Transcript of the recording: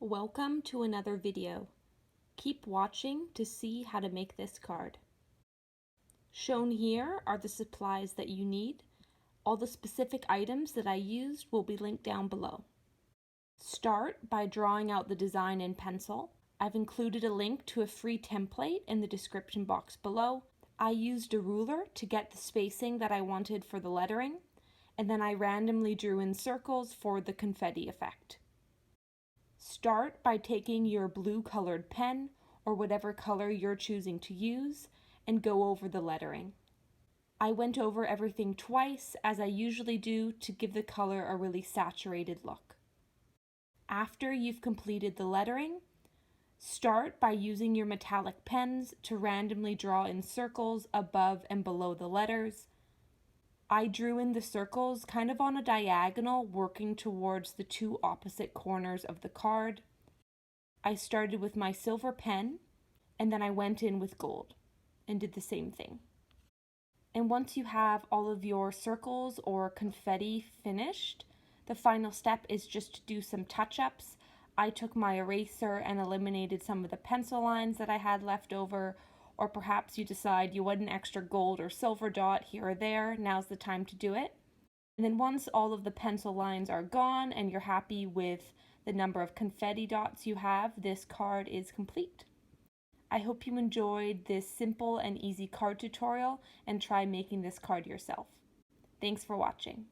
Welcome to another video. Keep watching to see how to make this card. Shown here are the supplies that you need. All the specific items that I used will be linked down below. Start by drawing out the design in pencil. I've included a link to a free template in the description box below. I used a ruler to get the spacing that I wanted for the lettering, and then I randomly drew in circles for the confetti effect. Start by taking your blue colored pen or whatever color you're choosing to use and go over the lettering. I went over everything twice, as I usually do, to give the color a really saturated look. After you've completed the lettering, start by using your metallic pens to randomly draw in circles above and below the letters. I drew in the circles kind of on a diagonal, working towards the two opposite corners of the card. I started with my silver pen, and then I went in with gold and did the same thing. And once you have all of your circles or confetti finished, the final step is just to do some touch-ups. I took my eraser and eliminated some of the pencil lines that I had left over, or perhaps you decide you want an extra gold or silver dot here or there. Now's the time to do it. And then once all of the pencil lines are gone and you're happy with the number of confetti dots you have, this card is complete. I hope you enjoyed this simple and easy card tutorial and try making this card yourself. Thanks for watching.